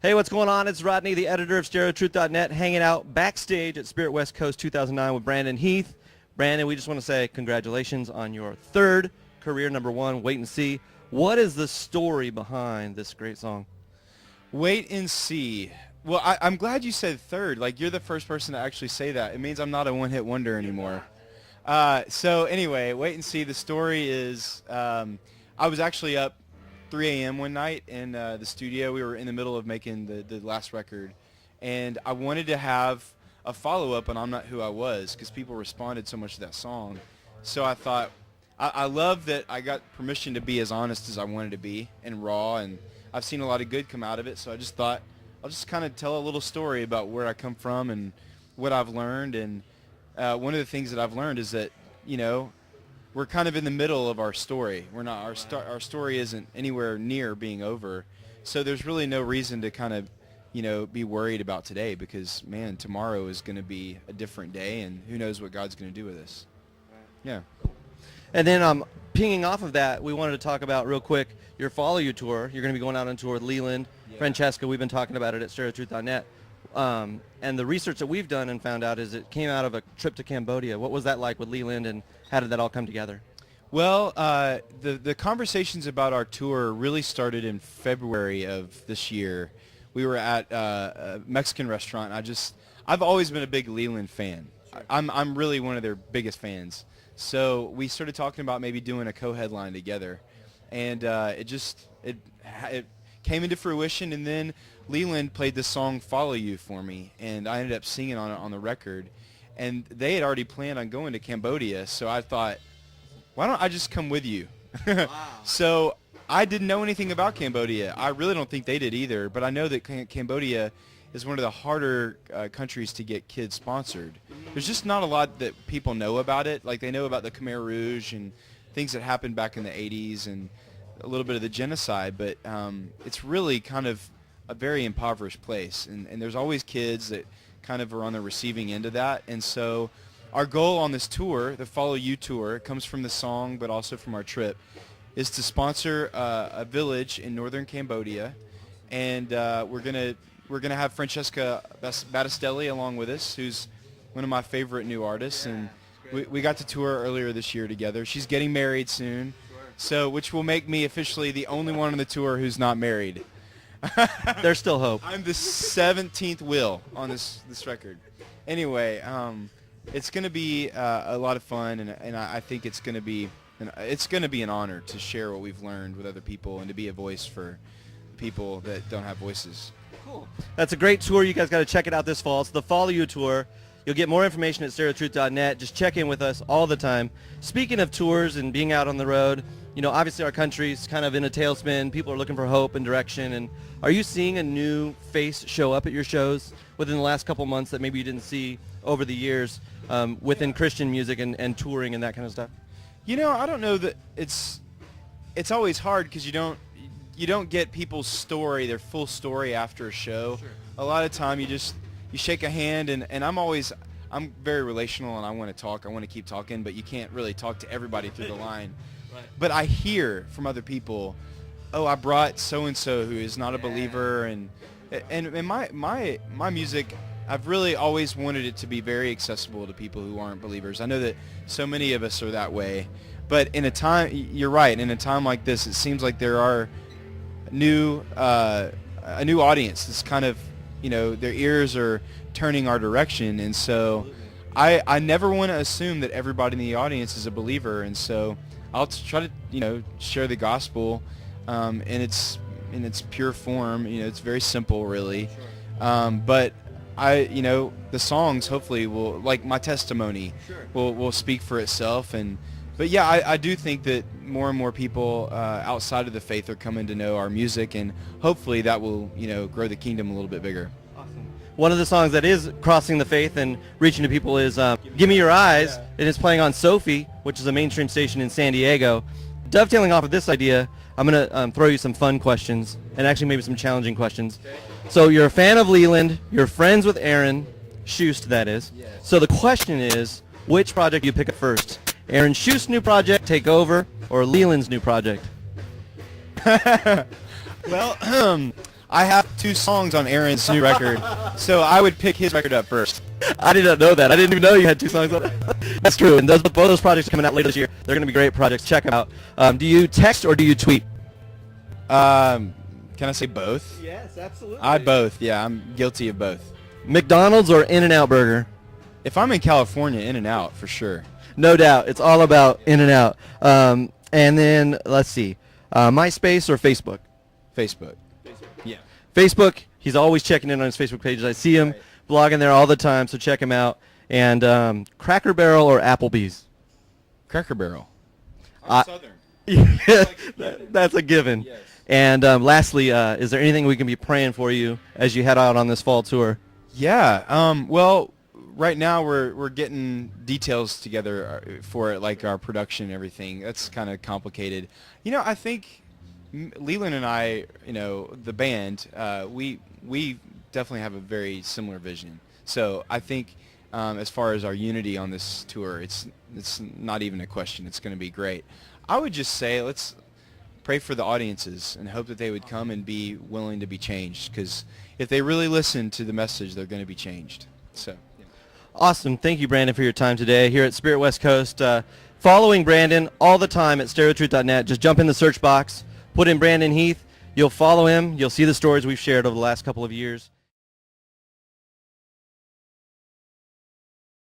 Hey, what's going on? It's Rodney, the editor of StereoTruth.net, hanging out backstage at Spirit West Coast 2009 with Brandon Heath. Brandon, we just want to say congratulations on your third career #1, Wait and See. What is the story behind this great song? Wait and See. Well, I'm glad you said third. Like, you're the first person to actually say that. It means I'm not a one-hit wonder anymore. So anyway, Wait and See. The story is I was actually up 3 a.m. one night in the studio. We were in the middle of making the last record, and I wanted to have a follow-up on I'm Not Who I Was because people responded so much to that song. So I thought, I love that I got permission to be as honest as I wanted to be and raw, and I've seen a lot of good come out of it, so I just thought I'll just kind of tell a little story about where I come from and what I've learned. And one of the things that I've learned is that, you know, we're kind of in the middle of our story. We're not, our story isn't anywhere near being over. So there's really no reason to kind of, you know, be worried about today because, man, tomorrow is going to be a different day, and who knows what God's going to do with us. Yeah. And then pinging off of that, we wanted to talk about real quick your Follow You tour. You're going to be going out on tour with Leland, Francesca. We've been talking about it at StereoTruth.net. And the research that we've done and found out is it came out of a trip to Cambodia. What was that like with Leland, and how did that all come together? Well, the conversations about our tour really started in February of this year. We were at a Mexican restaurant. I've always been a big Leland fan. Sure. I'm really one of their biggest fans. So we started talking about maybe doing a co-headline together, and it came into fruition. And then Leland played the song "Follow You" for me, and I ended up singing on it on the record. And they had already planned on going to Cambodia, so I thought, why don't I just come with you? Wow. So I didn't know anything about Cambodia. I really don't think they did either, but I know that Cambodia is one of the harder countries to get kids sponsored. There's just not a lot that people know about it. Like, they know about the Khmer Rouge and things that happened back in the 80s and a little bit of the genocide, but it's really kind of a very impoverished place, and there's always kids that kind of are on the receiving end of that. And so our goal on this tour, the Follow You tour, comes from the song but also from our trip, is to sponsor a village in northern Cambodia, and we're gonna have Francesca Battistelli along with us, who's one of my favorite new artists, and we got to tour earlier this year together. She's getting married soon, so which will make me officially the only one on the tour who's not married. There's still hope. I'm the 17th wheel on this record. Anyway, it's going to be a lot of fun, and I think it's going to be an honor to share what we've learned with other people and to be a voice for people that don't have voices. Cool. That's a great tour. You guys got to check it out this fall. It's the Follow You tour. You'll get more information at StereoTruth.net. Just check in with us all the time. Speaking of tours and being out on the road, you know, obviously our country's kind of in a tailspin. People are looking for hope and direction. And are you seeing a new face show up at your shows within the last couple months that maybe you didn't see over the years within Christian music and touring and that kind of stuff? You know, I don't know that it's always hard because you don't get people's story, their full story after a show. Sure. A lot of time you shake a hand, and I'm very relational, and I want to talk. I want to keep talking, but you can't really talk to everybody through the line. Right. But I hear from other people, oh, I brought so-and-so who is not a believer, and my music, I've really always wanted it to be very accessible to people who aren't believers. I know that so many of us are that way, but you're right, in a time like this, it seems like there are a new audience that's kind of, you know, their ears are turning our direction, and so I never want to assume that everybody in the audience is a believer, and so I'll try to, you know, share the gospel in its pure form. You know, it's very simple, really. But you know, the songs hopefully will, like my testimony, will speak for itself. But yeah, I do think that more and more people outside of the faith are coming to know our music, and hopefully that will, you know, grow the kingdom a little bit bigger. One of the songs that is crossing the faith and reaching to people is Give Me Your Eyes, and it's playing on Sophie, which is a mainstream station in San Diego. Dovetailing off of this idea, I'm going to throw you some fun questions, and actually maybe some challenging questions. Okay. So you're a fan of Leland, you're friends with Aaron Schust, that is. Yes. So the question is, which project do you pick up first? Aaron Schust's new project, Take Over, or Leland's new project? Well, I have 2 songs on Aaron's new record, so I would pick his record up first. I did not know that. I didn't even know you had 2 songs on it. That's true. And both those projects are coming out later this year. They're going to be great projects. Check them out. Do you text or do you tweet? Can I say both? Yes, absolutely. Both. Yeah, I'm guilty of both. McDonald's or In-N-Out Burger? If I'm in California, In-N-Out for sure. No doubt. It's all about In-N-Out. And then, let's see, MySpace or Facebook? Facebook. Yeah. Facebook, he's always checking in on his Facebook pages. I see him blogging there all the time, so check him out. And Cracker Barrel or Applebee's? Cracker Barrel. I'm Southern. That's a given. Yes. And lastly, is there anything we can be praying for you as you head out on this fall tour? Yeah. Well, right now we're getting details together for it, like our production and everything. That's kind of complicated. I think Leland and I, the band, we definitely have a very similar vision. So I think as far as our unity on this tour, it's not even a question. It's going to be great. I would just say let's pray for the audiences and hope that they would come and be willing to be changed, because if they really listen to the message, they're going to be changed. So. Awesome. Thank you, Brandon, for your time today here at Spirit West Coast. Following Brandon all the time at stereotruth.net. Just jump in the search box, put in Brandon Heath. You'll follow him. You'll see the stories we've shared over the last couple of years.